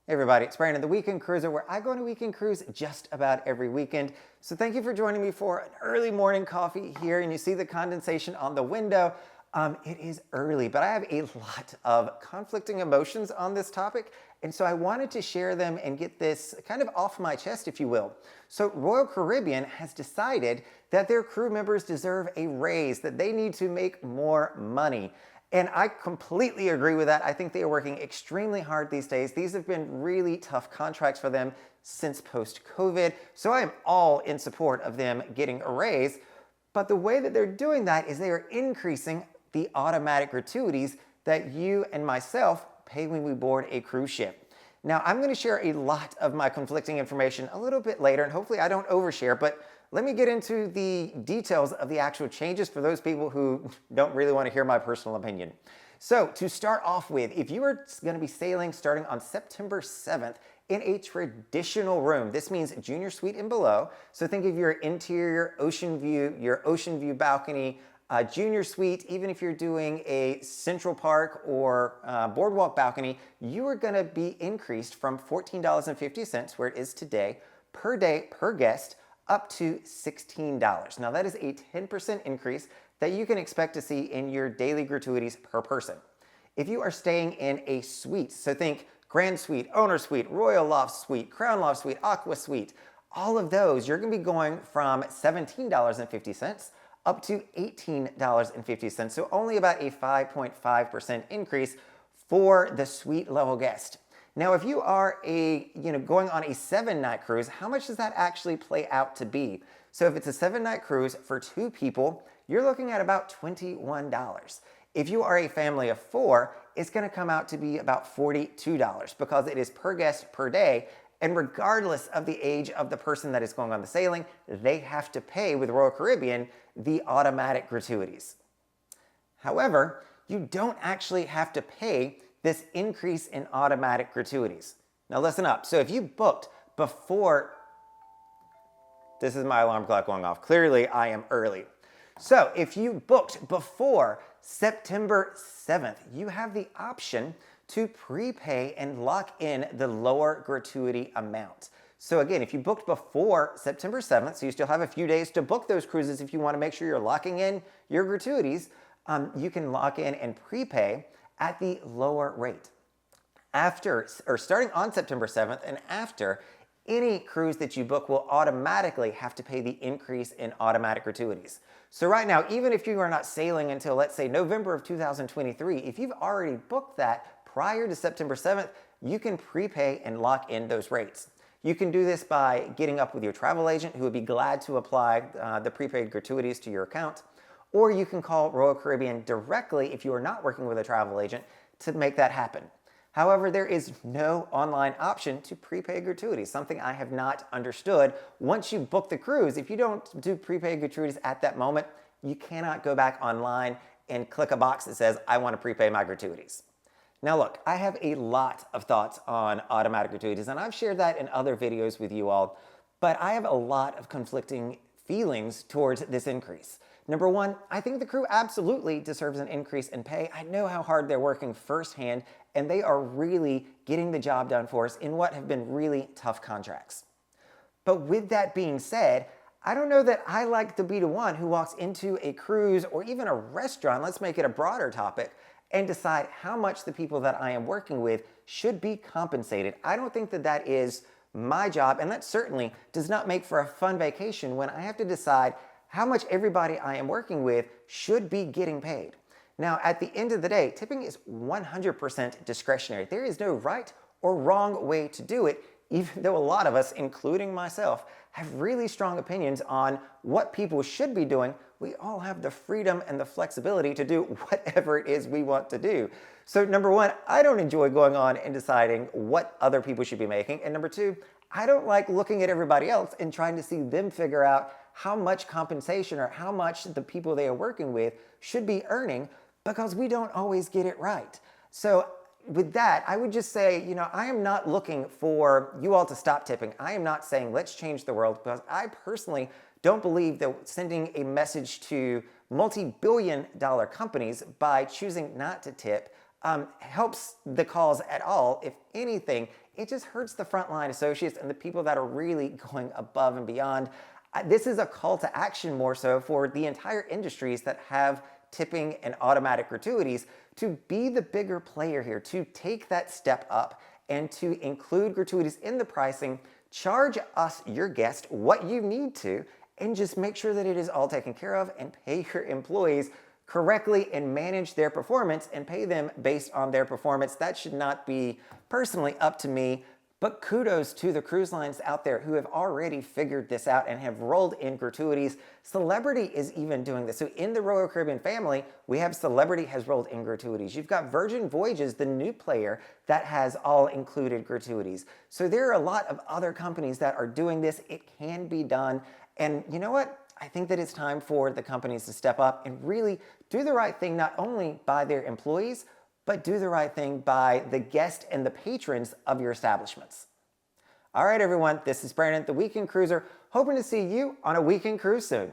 Hey everybody, it's Brandon, the Weekend Cruiser, where I go on a weekend cruise just about every weekend. So thank you for joining me for an early morning coffee here, and you see the condensation on the window. It is early, but I have a lot of conflicting emotions on this topic, and so I wanted to share them and get this kind of off my chest, if you will. So Royal Caribbean has decided that their crew members deserve a raise, that they need to make more money. And I completely agree with that. I think they are working extremely hard these days. These have been really tough contracts for them since post-COVID. So I am all in support of them getting a raise. But the way that they're doing that is they are increasing the automatic gratuities that you and myself pay when we board a cruise ship. Now, I'm going to share a lot of my conflicting information a little bit later, and hopefully I don't overshare, but let me get into the details of the actual changes for those people who don't really want to hear my personal opinion. So to start off with, if you are going to be sailing starting on September 7th in a traditional room, this means junior suite and below. So think of your interior ocean view balcony, junior suite. Even if you're doing a Central Park or boardwalk balcony, you are going to be increased from $14.50, where it is today, per day per guest, up to $16. Now that is a 10% increase that you can expect to see in your daily gratuities per person. If you are staying in a suite, so think Grand Suite, Owner Suite, Royal Loft Suite, Crown Loft Suite, Aqua Suite, all of those, you're going to be going from $17.50 up to $18.50, so only about a 5.5% increase for the suite level guest. Now, if you are going on a 7-night cruise, how much does that actually play out to be? So if it's a 7-night cruise for 2 people, you're looking at about $21. If you are a family of 4, it's going to come out to be about $42 because it is per guest per day. And regardless of the age of the person that is going on the sailing, they have to pay with Royal Caribbean the automatic gratuities. However, you don't actually have to pay this increase in automatic gratuities. Now listen up. So if you booked before, this is my alarm clock going off. Clearly I am early. So if you booked before September 7th, you have the option to prepay and lock in the lower gratuity amount. So again, if you booked before September 7th, so you still have a few days to book those cruises if you want to make sure you're locking in your gratuities, you can lock in and prepay at the lower rate. Starting on September 7th and after, any cruise that you book will automatically have to pay the increase in automatic gratuities. So right now, even if you are not sailing until, let's say, November of 2023, if you've already booked that prior to September 7th, you can prepay and lock in those rates. You can do this by getting up with your travel agent, who would be glad to apply the prepaid gratuities to your account. Or you can call Royal Caribbean directly if you are not working with a travel agent to make that happen. However, there is no online option to prepay gratuities, something I have not understood. Once you book the cruise, if you don't do prepaid gratuities at that moment, you cannot go back online and click a box that says, I want to prepay my gratuities. Now look, I have a lot of thoughts on automatic gratuities, and I've shared that in other videos with you all, but I have a lot of conflicting feelings towards this increase. Number one, I think the crew absolutely deserves an increase in pay. I know how hard they're working firsthand, and they are really getting the job done for us in what have been really tough contracts. But with that being said, I don't know that I like to be the one who walks into a cruise or even a restaurant, let's make it a broader topic, and decide how much the people that I am working with should be compensated. I don't think that that is my job, and that certainly does not make for a fun vacation when I have to decide how much everybody I am working with should be getting paid. Now, at the end of the day, tipping is 100% discretionary. There is no right or wrong way to do it, even though a lot of us, including myself, have really strong opinions on what people should be doing. We all have the freedom and the flexibility to do whatever it is we want to do. So number one, I don't enjoy going on and deciding what other people should be making. And number two, I don't like looking at everybody else and trying to see them figure out how much compensation or how much the people they are working with should be earning, because we don't always get it right. So with that, I would just say, I am not looking for you all to stop tipping. I am not saying let's change the world, because I personally don't believe that sending a message to multi-billion-dollar companies by choosing not to tip helps the cause at all. If anything, it just hurts the frontline associates and the people that are really going above and beyond. This is a call to action more so for the entire industries that have tipping and automatic gratuities to be the bigger player here, to take that step up and to include gratuities in the pricing, charge us, your guest, what you need to, and just make sure that it is all taken care of and pay your employees correctly and manage their performance and pay them based on their performance. That should not be personally up to me, but kudos to the cruise lines out there who have already figured this out and have rolled in gratuities. Celebrity is even doing this. So in the Royal Caribbean family, we have Celebrity has rolled in gratuities. You've got Virgin Voyages, the new player, that has all included gratuities. So there are a lot of other companies that are doing this. It can be done. And you know what? I think that it's time for the companies to step up and really do the right thing, not only by their employees, but do the right thing by the guests and the patrons of your establishments. All right, everyone, this is Brandon, the Weekend Cruiser, hoping to see you on a weekend cruise soon.